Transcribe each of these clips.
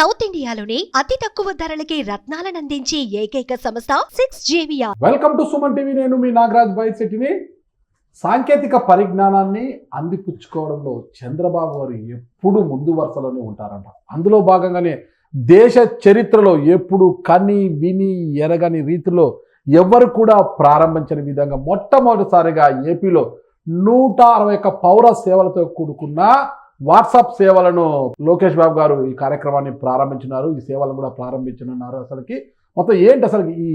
South ఇండియాలోని అతి తక్కువ ధరలకి రత్నాలను అందించే ఏకైక సంస్థ 6JVR. Welcome to Suman TV. నేను మీ నాగరాజ్ బైసిటిని. సాంకేతిక పరిజ్ఞానాన్ని అందిపుచ్చుకోవడంలో చంద్రబాబు గారు ఎప్పుడు ముందు వరుసలోనే ఉంటారంట. అందులో భాగంగానే దేశ చరిత్రలో ఎప్పుడు కని విని ఎరగని రీతిలో ఎవరు కూడా ప్రారంభించని విధంగా మొట్టమొదటిసారిగా ఏపీలో 161 పౌర సేవలతో కూడుకున్న వాట్సాప్ సేవలను లోకేష్ బాబు గారు ఈ కార్యక్రమాన్ని ప్రారంభించినారు. ఈ సేవలను కూడా ప్రారంభించనున్నారు. అసలుకి మొత్తం ఏంటి అసలు ఈ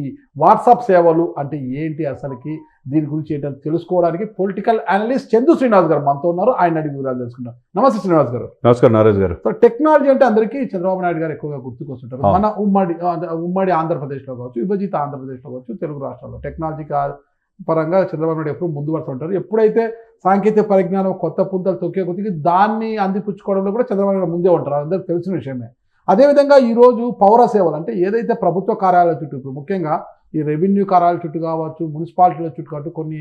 వాట్సాప్ సేవలు అంటే ఏంటి, అసలుకి దీని గురించి ఏంటని తెలుసుకోవడానికి పొలిటికల్ అనలిస్ట్ చందు శ్రీనివాస్ గారు మనతో ఉన్నారు. ఆయన అడిగి వివరాలు తెలుసుకుంటాం. నమస్తే శ్రీనివాస్ గారు. నమస్కారం నారాజ్ గారు. సో టెక్నాలజీ అంటే అందరికీ చంద్రబాబు నాయుడు గారు ఎక్కువగా గుర్తుకొస్తుంటారు. మన ఉమ్మడి ఆంధ్రప్రదేశ్లో కావచ్చు, విభజిత ఆంధ్రప్రదేశ్లో కావచ్చు, తెలుగు రాష్ట్రాల్లో టెక్నాలజీ పరంగా చంద్రబాబు నాయుడు ఎప్పుడు ముందు వరుస ఉంటారు. ఎప్పుడైతే సాంకేతిక పరిజ్ఞానం కొత్త పుంతలు తొక్కే కొద్దికి దాన్ని అందిపుచ్చుకోవడంలో కూడా చంద్రబాబు నాయుడు ముందే ఉంటారు. అందరికి తెలిసిన విషయమే. అదేవిధంగా ఈరోజు పౌర సేవలు అంటే ఏదైతే ప్రభుత్వ కార్యాలయాల చుట్టూ, ఇప్పుడు ముఖ్యంగా ఈ రెవెన్యూ కార్యాలయాల చుట్టూ కావచ్చు, మున్సిపాలిటీల చుట్టూ కావచ్చు, కొన్ని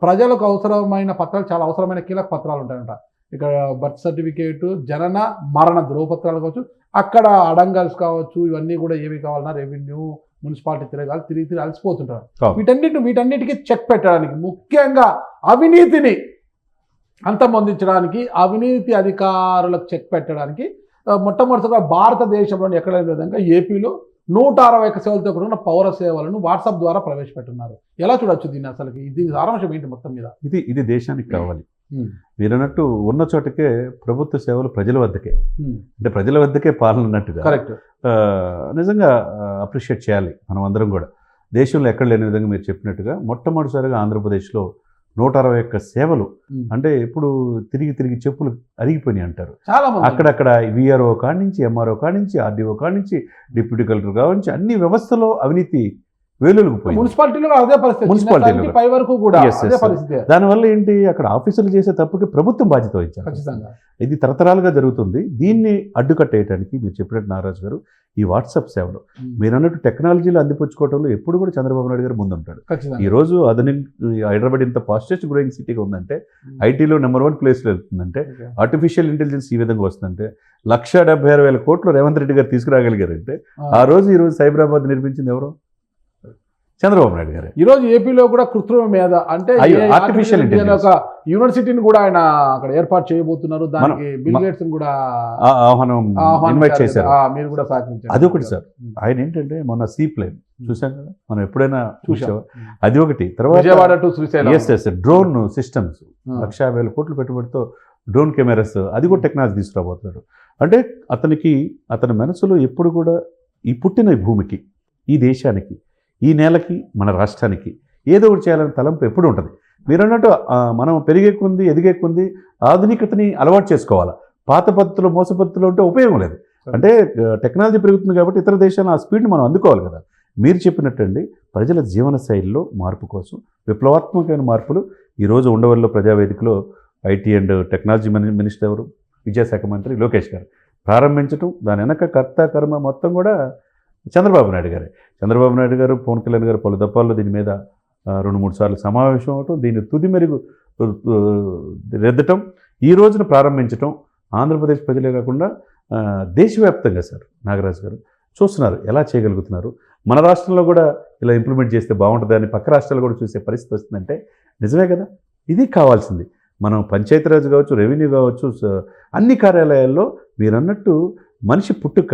ప్రజలకు అవసరమైన పత్రాలు, చాలా అవసరమైన కీలక పత్రాలు ఉంటాయంట. ఇక్కడ బర్త్ సర్టిఫికేట్, జనన మరణ ధృవపత్రాలు కావచ్చు, అక్కడ అడంగల్స్ కావచ్చు, ఇవన్నీ కూడా ఏవి కావాలన్నా రెవెన్యూ మున్సిపాలిటీ తిరిగి అలసిపోతుంటారు. వీటన్నిటికీ చెక్ పెట్టడానికి, ముఖ్యంగా అవినీతిని అంతమొందించడానికి, అవినీతి అధికారులకు చెక్ పెట్టడానికి మొట్టమొదటిగా భారతదేశంలోని ఎక్కడైన విధంగా ఏపీలో 161 సేవలతో కూడిన పౌర సేవలను వాట్సాప్ ద్వారా ప్రవేశపెట్టున్నారు. ఎలా చూడొచ్చు దీన్ని, అసలు దీని సారాంశం ఏంటి మొత్తం మీద? ఇది దేశానికి కావాలి. మీరు అన్నట్టు ఉన్న చోటకే ప్రభుత్వ సేవలు ప్రజల వద్దకే, అంటే ప్రజల వద్దకే పాలన అన్నట్టుగా. కరెక్ట్. నిజంగా అప్రిషియేట్ చేయాలి మనం అందరం కూడా. దేశంలో ఎక్కడ లేని విధంగా మీరు చెప్పినట్టుగా మొట్టమొదటిసారిగా ఆంధ్రప్రదేశ్లో 161 సేవలు, అంటే ఇప్పుడు తిరిగి చెప్పులు అరిగిపోయినాయి అంటారు. అక్కడక్కడ విఆర్ఓ కాడి నుంచి, ఎంఆర్ఓ కాడి నుంచి, ఆర్డీఓ కాడి నుంచి, డిప్యూటీ కలెక్టర్ కావచ్చు, అన్ని వ్యవస్థలో అవినీతి వేలుగుపోయింది. మున్సిపాలిటీలో అదే పరిస్థితి, మున్సిపాలిటీ పై వరకు కూడా అదే పరిస్థితి. దానివల్ల ఏంటి, అక్కడ ఆఫీసులు చేసే తప్పుకి ప్రభుత్వం బాధ్యత వహించారు. ఖచ్చితంగా ఇది తరతరాలుగా జరుగుతుంది. దీన్ని అడ్డుకట్టేయడానికి మీరు చెప్పినట్టు నారాజు గారు ఈ వాట్సాప్ సేవలు, మీరు అన్నట్టు టెక్నాలజీలో అందిపుచ్చుకోవడంలో ఎప్పుడు కూడా చంద్రబాబు నాయుడు గారు ముందుంటాడు. ఈ రోజు హైదరాబాద్ ఇంత ఫాస్టెస్ట్ గ్రోయింగ్ సిటీగా ఉందంటే, ఐటీలో నెంబర్ 1 ప్లేస్లో వెళ్తుందంటే, ఆర్టిఫిషియల్ ఇంటెలిజెన్స్ ఈ విధంగా వస్తుందంటే, 176,000 కోట్లు రేవంత్ రెడ్డి గారు తీసుకురాగలిగారంటే, ఈ రోజు సైబరాబాద్ నిర్మించింది ఎవరు? చంద్రబాబు నాయుడు గారు. ఈ రోజు ఏపీలో కూడా కృత్రిమ మేధ అంటే ఆర్టిఫిషియల్ ఇంటెలిజెన్స్ ఒక యూనివర్సిటీని కూడా ఆయన అక్కడ ఏర్పాటు చేయబోతున్నారు. దానికి బిల్ గేట్స్ కూడా ఇన్వైట్ చేశారు. మీరు కూడా సహకరించారు. అదొకటి సార్. ఆయన ఏంటంటే మొన్న సీ ప్లేన్ చూసాం కదా, మనం ఎప్పుడైనా చూసావా? అది ఒకటి. తర్వాత డ్రోన్ సిస్టమ్స్ 150,000 కోట్లు పెట్టుబడితో డ్రోన్ కెమెరాస్, అది కూడా టెక్నాలజీ తీసుకురాబోతున్నాడు. అంటే అతని మనసులో ఎప్పుడు కూడా ఈ పుట్టిన భూమికి, ఈ దేశానికి, ఈ నేలకి, మన రాష్ట్రానికి ఏదో ఒకటి చేయాలని తలంపు ఎప్పుడు ఉంటుంది. మీరు అన్నట్టు మనం పెరిగే కొంది, ఎదిగే కొంది ఆధునికతని అలవాటు చేసుకోవాలి. పాత పద్ధతులు, మోస పద్ధతులు ఉంటే ఉపయోగం లేదు. అంటే టెక్నాలజీ పెరుగుతుంది కాబట్టి ఇతర దేశాలు ఆ స్పీడ్ని మనం అందుకోవాలి కదా. మీరు చెప్పినట్టండి, ప్రజల జీవన శైలిలో మార్పు కోసం విప్లవాత్మకమైన మార్పులు ఈరోజు ఉండవల్లిలో ప్రజావేదికలో ఐటీ అండ్ టెక్నాలజీ మినిస్టర్ ఎవరు? విద్యాశాఖ మంత్రి లోకేష్ గారు ప్రారంభించడం, దాని వెనక కర్త కర్మ మొత్తం కూడా చంద్రబాబు నాయుడు గారే. చంద్రబాబు నాయుడు గారు, పవన్ కళ్యాణ్ గారు పలు దఫాల్లో దీని మీద 2-3 సార్లు సమావేశం అవటం, దీన్ని తుది మెరుగు రెద్దటం, ఈ రోజున ప్రారంభించటం ఆంధ్రప్రదేశ్ ప్రజలే కాకుండా దేశవ్యాప్తంగా సార్ నాగరాజు గారు చూస్తున్నారు ఎలా చేయగలుగుతున్నారు. మన రాష్ట్రంలో కూడా ఇలా ఇంప్లిమెంట్ చేస్తే బాగుంటుందని పక్క రాష్ట్రాలు కూడా చూసే పరిస్థితి వస్తుందంటే నిజమే కదా. ఇది కావాల్సింది. మనం పంచాయతీరాజ్ కావచ్చు, రెవెన్యూ కావచ్చు, అన్ని కార్యాలయాల్లో మీరు అన్నట్టు మనిషి పుట్టుక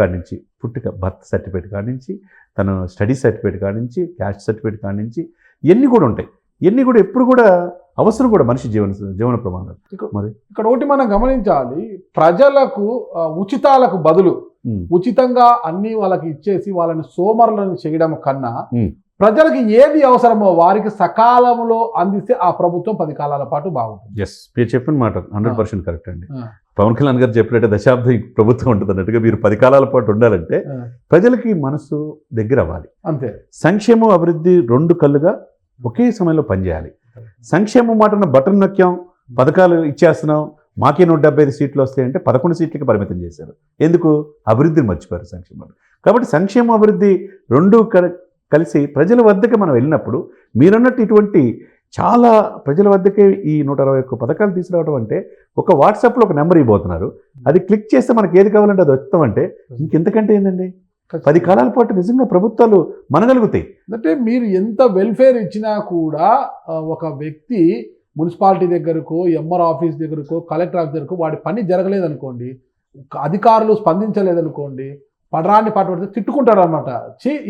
బర్త్ సర్టిఫికేట్ కాడి నుంచి, తన స్టడీ సర్టిఫికేట్ కాడి నుంచి, క్యాస్ట్ సర్టిఫికేట్ కాడి నుంచి ఇవన్నీ కూడా ఉంటాయి. ఇవన్నీ కూడా ఎప్పుడు కూడా అవసరం కూడా మనిషి జీవన ప్రమాణాలు. మరి ఇక్కడ ఒకటి మనం గమనించాలి, ప్రజలకు ఉచితాలకు బదులు ఉచితంగా అన్ని వాళ్ళకి ఇచ్చేసి వాళ్ళని సోమరులను చేయడం కన్నా ప్రజలకు ఏది అవసరమో వారికి సకాలంలో అందిస్తే ఆ ప్రభుత్వం 10 కాలాల పాటు బాగుంటుంది. ఎస్, మీరు చెప్పిన మాట 100% కరెక్ట్ అండి. పవన్ కళ్యాణ్ గారు చెప్పినట్టే దశాబ్దం ప్రభుత్వం ఉంటుంది అన్నట్టుగా మీరు 10 కాలాల పాటు ఉండాలంటే ప్రజలకి మనసు దగ్గర అవ్వాలి. అంతే. సంక్షేమం, అభివృద్ధి 2 కళ్ళుగా ఒకే సమయంలో పనిచేయాలి. సంక్షేమం మాటన బటన్ నొక్కాం, పథకాలు ఇచ్చేస్తున్నాం, మాకే 175 సీట్లు వస్తాయంటే 11 సీట్లకి పరిమితం చేశారు. ఎందుకు? అభివృద్ధిని మర్చిపోయారు సంక్షేమం. కాబట్టి సంక్షేమ, అభివృద్ధి 2 కలిసి ప్రజల వద్దకు మనం వెళ్ళినప్పుడు మీరన్నట్టు ఇటువంటి చాలా ప్రజల వద్దకే ఈ 121 పథకాలు తీసుకురావడం అంటే ఒక వాట్సాప్లో ఒక నెంబర్ ఇవ్వబోతున్నారు, అది క్లిక్ చేస్తే మనకి ఏది కావాలంటే అది వస్తామంటే ఇంకెంతకంటే ఏంటండి? 10 కాలాల పాటు నిజంగా ప్రభుత్వాలు మనగలుగుతాయి. అంటే మీరు ఎంత వెల్ఫేర్ ఇచ్చినా కూడా ఒక వ్యక్తి మున్సిపాలిటీ దగ్గరకో, ఎంఆర్ ఆఫీస్ దగ్గరకో, కలెక్టర్ ఆఫీస్ దగ్గరకో వాడి పని జరగలేదనుకోండి, అధికారులు స్పందించలేదనుకోండి, పడరాన్ని పట్టుబడితే తిట్టుకుంటాడు అనమాట.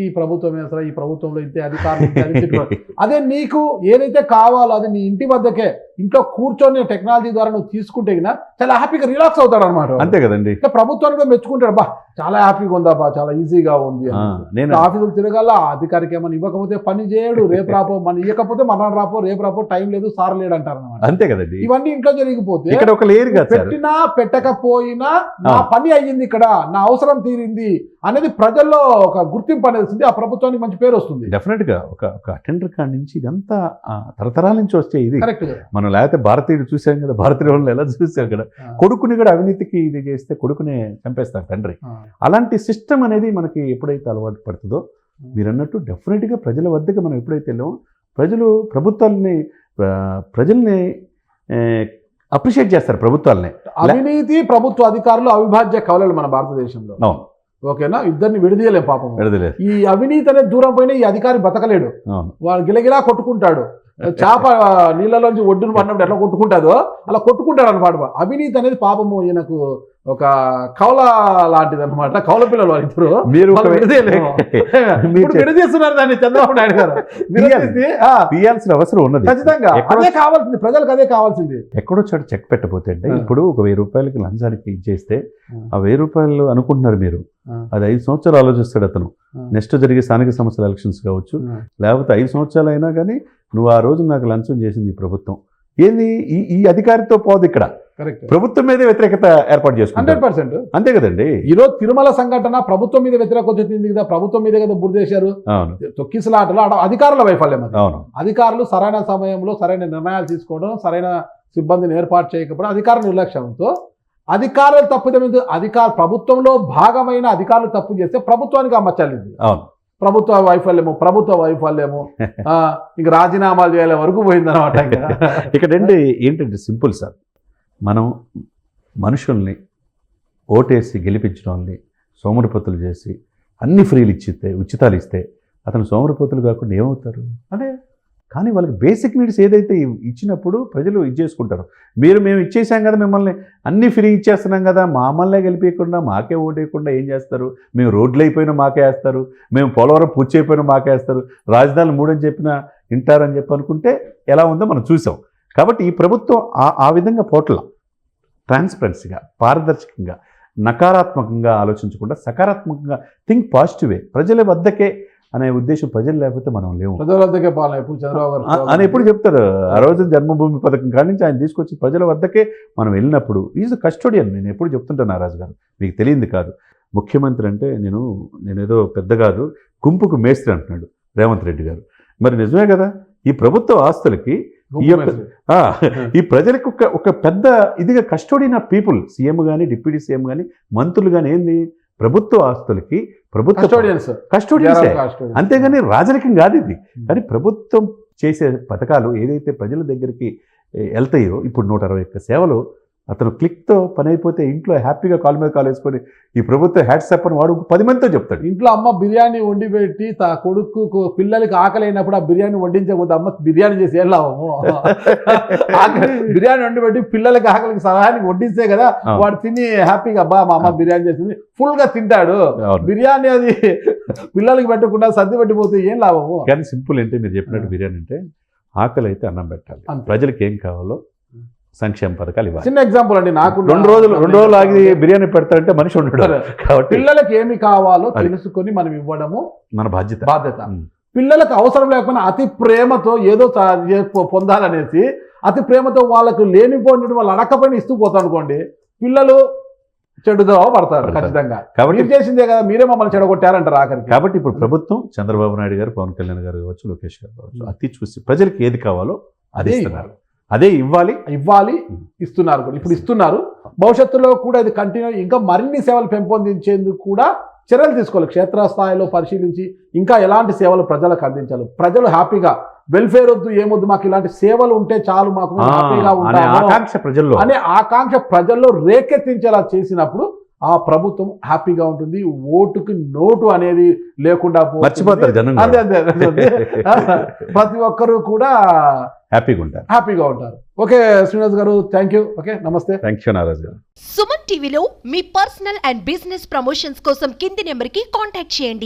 ఈ ప్రభుత్వం అసలు ఈ ప్రభుత్వంలో ఇంతే అధికారులు ఇంతే అని తిట్టుకుంటాడు. అదే నీకు ఏదైతే కావాలో అది నీ ఇంటి వద్దకే ఇంట్లో కూర్చొని టెక్నాలజీ ద్వారా నువ్వు తీసుకుంటే చాలా హ్యాపీగా రిలాక్స్ అవుతాడు అనమాట. అంతే కదండి. ప్రభుత్వాన్ని కూడా మెచ్చుకుంటాడు, బా చాలా హ్యాపీగా ఉందా, బా చాలా ఈజీగా ఉంది. నేను ఆఫీసులు తిరగాల, అధికారికి ఏమైనా ఇవ్వకపోతే పని చేయడు, రేపు రాపో మన ఇవ్వకపోతే మనం రాపో, రేపు రాపో, టైం లేదు, సార్ లేడు అంటారు అనమాట. అంతే కదండి. ఇవన్నీ ఇంట్లో జరిగిపోతే ఇక్కడ ఒక లేయర్ పెట్టినా పెట్టకపోయినా నా పని అయ్యింది, ఇక్కడ నా అవసరం తీరింది అనేది ప్రజల్లో ఒక గుర్తింపు అనేది వస్తుంది. ఆ ప్రభుత్వానికి మంచి పేరు వస్తుంది. డెఫినెట్ గా ఒక అటెండర్ కాడి నుంచి ఇదంతా తరతరాల నుంచి వస్తే ఇది కరెక్ట్. మనం లేకపోతే భారతీయుడు చూసాం కదా, భారతీయ వాళ్ళు ఎలా చూసాం కదా, కొడుకుని కూడా అవినీతికి ఇది చేస్తే కొడుకునే చంపేస్తారు తండ్రి. అలాంటి సిస్టమ్ అనేది మనకి ఎప్పుడైతే అలవాటు పడుతుందో మీరు అన్నట్టు డెఫినెట్గా ప్రజల వద్దకు మనం ఎప్పుడైతే వెళ్ళామో ప్రజలు ప్రజల్ని అప్రిషియేట్ చేస్తారు ప్రభుత్వాలని. అవినీతి ప్రభుత్వ అధికారులు అవిభాజ్య కవలలు మన భారతదేశంలో. ఓకేనా, ఇద్దరిని విడదీయలేం పాపం. ఈ అవినీతి అనేది దూరం పోయినా ఈ అధికారి బతకలేడు, వాడు గిలగిలా కొట్టుకుంటాడు. చేప నీళ్ళలోంచి ఒడ్డును పడినప్పుడు ఎట్లా కొట్టుకుంటాదో అలా కొట్టుకుంటాడు అనమాట. అవినీతి అనేది పాపము ఈయనకు ఒక కౌల లాంటిది అనమాట. కౌల పిల్లలు ఇద్దరు విడదీస్తున్నారు దాన్ని చంద్రబాబు నాయుడు గారు. తీయాల్సిన అవసరం ఉన్నది, ఖచ్చితంగా అదే కావాల్సింది, ప్రజలకు అదే కావాల్సింది. ఎక్కడో చోట చెక్ పెట్టబోతే అంటే ఇప్పుడు ఒక 1000 రూపాయలకి లంచానికి ఇచ్చేస్తే ఆ 1000 రూపాయలు అనుకుంటున్నారు మీరు, అది 5 సంవత్సరాలు ఆలోచిస్తాడు అతను. నెక్స్ట్ జరిగే స్థానిక సంస్థల ఎలక్షన్స్ కావచ్చు, లేకపోతే 5 సంవత్సరాలు అయినా కానీ నువ్వు ఆ రోజు నాకు లంచం చేసింది ఈ ప్రభుత్వం ఏంది, ఈ అధికారితో పోదు, ఇక్కడ ప్రభుత్వం మీద వ్యతిరేకత ఏర్పాటు చేసుకుంటారు. 100%. అంతే కదండి. ఈరోజు తిరుమల సంఘటన ప్రభుత్వం మీద వ్యతిరేకత వచ్చింది కదా, ప్రభుత్వం మీద కదా బురదేశారు. తొక్కిసలాటలో అధికారుల వైఫల్యం. అధికారులు సరైన సమయంలో సరైన నిర్ణయాలు తీసుకోవడం, సరైన సిబ్బందిని ఏర్పాటు చేయకపోవడం, అధికార నిర్లక్ష్యంతో అధికారులు తప్పిదం. ప్రభుత్వంలో భాగమైన అధికారులు తప్పు చేస్తే ప్రభుత్వానికి అమ్మచ్చాలింది. ప్రభుత్వ వైఫల్యము ఇంక రాజీనామాలు చేయాలి వరకు పోయిందన్నమాట. ఇక్కడ ఏంటంటే సింపుల్ సార్, మనం మనుషుల్ని ఓటేసి గెలిపించడం వాళ్ళని సోమరిపోతులు చేసి అన్ని ఫ్రీలు ఇచ్చితే, ఉచితాలు ఇస్తే అతను సోమరిపోతులు కాకుండా ఏమవుతారు? అదే. కానీ వాళ్ళకి బేసిక్ నీడ్స్ ఏదైతే ఇచ్చినప్పుడు ప్రజలు ఇది చేసుకుంటారు. మేము ఇచ్చేసాం కదా, మిమ్మల్ని అన్నీ ఫ్రీ ఇచ్చేస్తున్నాం కదా, మమ్మల్నే గెలిపించకుండా మాకే ఓటేయకుండా ఏం చేస్తారు? మేము రోడ్లు అయిపోయినా మాకే వేస్తారు, మేము పోలవరం పూర్తి అయిపోయినా మాకే వేస్తారు, రాజధానులు 3 అని చెప్పినా వింటారని చెప్పి అనుకుంటే ఎలా ఉందో మనం చూసాం. కాబట్టి ఈ ప్రభుత్వం ఆ విధంగా పోట్ల ట్రాన్స్పరెన్సీగా, పారదర్శకంగా, నకారాత్మకంగా ఆలోచించకుండా సకారాత్మకంగా థింక్ పాజిటివే, ప్రజల వద్దకే అనే ఉద్దేశం ప్రజలు లేకపోతే మనం లేవు. ప్రజల వద్దకే పాలన ఎప్పుడు చంద్రబాబు గారు అని ఎప్పుడు చెప్తారు. ఆ రోజు జన్మభూమి పథకం కాడి నుంచి ఆయన తీసుకొచ్చి ప్రజల వద్దకే మనం వెళ్ళినప్పుడు ఈజ్ అ కస్టోడియన్. నేను ఎప్పుడు చెప్తుంటాను నారాజు గారు, మీకు తెలియంది కాదు, ముఖ్యమంత్రి అంటే నేనేదో పెద్ద కాదు, గుంపుకు మేస్త్రి అంటున్నాడు రేవంత్ రెడ్డి గారు. మరి నిజమే కదా, ఈ ప్రభుత్వ ఆస్తులకి ఈ ప్రజలకు ఒక పెద్ద ఇదిగా కస్టోడియన్ ఆఫ్ పీపుల్, సీఎం కానీ, డిప్యూటీ సీఎం కానీ, మంత్రులు కానీ ఏంది ప్రభుత్వ ఆస్తులకి కస్టోడియన్సే, అంతేగాని రాజరికం కాదు ఇది. కానీ ప్రభుత్వం చేసే పథకాలు ఏదైతే ప్రజల దగ్గరికి వెళ్తాయో, ఇప్పుడు 121 సేవలు అతను క్లిక్తో పని అయిపోతే ఇంట్లో హ్యాపీగా కాల్ మీద కాల్ వేసుకొని ఈ ప్రభుత్వ హ్యాట్సాప్ అని వాడు 10 మందితో చెప్తాడు. ఇంట్లో అమ్మ బిర్యానీ వండి పెట్టి కొడుకు పిల్లలకి ఆకలి అయినప్పుడు ఆ బిర్యానీ వడ్డించకపోతే అమ్మ బిర్యానీ చేసి ఏం లాభము? బిర్యానీ వండి పెట్టి పిల్లలకి ఆకలికి సహాయానికి వడ్డిస్తే కదా వాడు తిని హ్యాపీగా అబ్బా మా అమ్మ బిర్యానీ చేసింది ఫుల్ గా తింటాడు. బిర్యానీ అది పిల్లలకి పెట్టకుండా సర్ది పెట్టిపోతే ఏం లాభము? కానీ సింపుల్ అంటే మీరు చెప్పినట్టు బిర్యానీ అంటే ఆకలి అయితే అన్నం పెట్టాలి, ప్రజలకు ఏం కావాలో సంక్షేమ పథకాలు ఇవ్వాలి. చిన్న ఎగ్జాంపుల్ అండి, నాకు 2 రోజులు ఆగి బిర్యానీ పెడతారంటే మనిషి ఉండడు. కాబట్టి పిల్లలకి ఏమి కావాలో తెలుసుకొని మనం ఇవ్వడము మన బాధ్యత. పిల్లలకు అవసరం లేకపోయినా అతి ప్రేమతో ఏదో పొందాలనేసి అతి ప్రేమతో వాళ్ళకు లేనిపోయిన వాళ్ళు అడగకపోయినా ఇస్తూ పోతాం అనుకోండి, పిల్లలు చెడుదో పడతారు ఖచ్చితంగా. కాబట్టి చేసిందే కదా, మీరే మమ్మల్ని చెడగొట్టారంటారు ఆఖరికి. కాబట్టి ఇప్పుడు ప్రభుత్వం చంద్రబాబు నాయుడు గారు, పవన్ కళ్యాణ్ గారు కావచ్చు, లోకేష్ గారు కావచ్చు, అతి చూసి ప్రజలకు ఏది కావాలో అదే ఇస్తున్నారు, అదే ఇవ్వాలి ఇస్తున్నారు కూడా. ఇప్పుడు ఇస్తున్నారు, భవిష్యత్తులో కూడా ఇది కంటిన్యూ ఇంకా మరిన్ని సేవలు పెంపొందించేందుకు కూడా చర్యలు తీసుకోవాలి. క్షేత్రస్థాయిలో పరిశీలించి ఇంకా ఎలాంటి సేవలు ప్రజలకు అందించాలి, ప్రజలు హ్యాపీగా వెల్ఫేర్ వద్దు ఏమొద్దు, మాకు ఇలాంటి సేవలు ఉంటే చాలు, మాకు మేము హ్యాపీగా అనే ఉంటాము ఆకాంక్ష ప్రజల్లో అనే ఆకాంక్ష ప్రజల్లో రేకెత్తించేలా చేసినప్పుడు ఆ ప్రభుత్వం హ్యాపీగా ఉంటుంది. ఓటుకి నోటు అనేది లేకుండా పోతుంది. మర్చిపోతారు జనం కూడా. అదే అదే అదే. ప్రతి ఒక్కరూ కూడా హ్యాపీగా ఉంటారు. ఓకే శ్రీనివాస్ గారు, థ్యాంక్ యూ. ఓకే, నమస్తే. థ్యాంక్ యూ నారాజ్ గారు. సుమన్ టీవీలో మీ పర్సనల్ అండ్ బిజినెస్ ప్రమోషన్స్ కోసం కింది నెంబర్కి కాంటాక్ట్ చేయండి.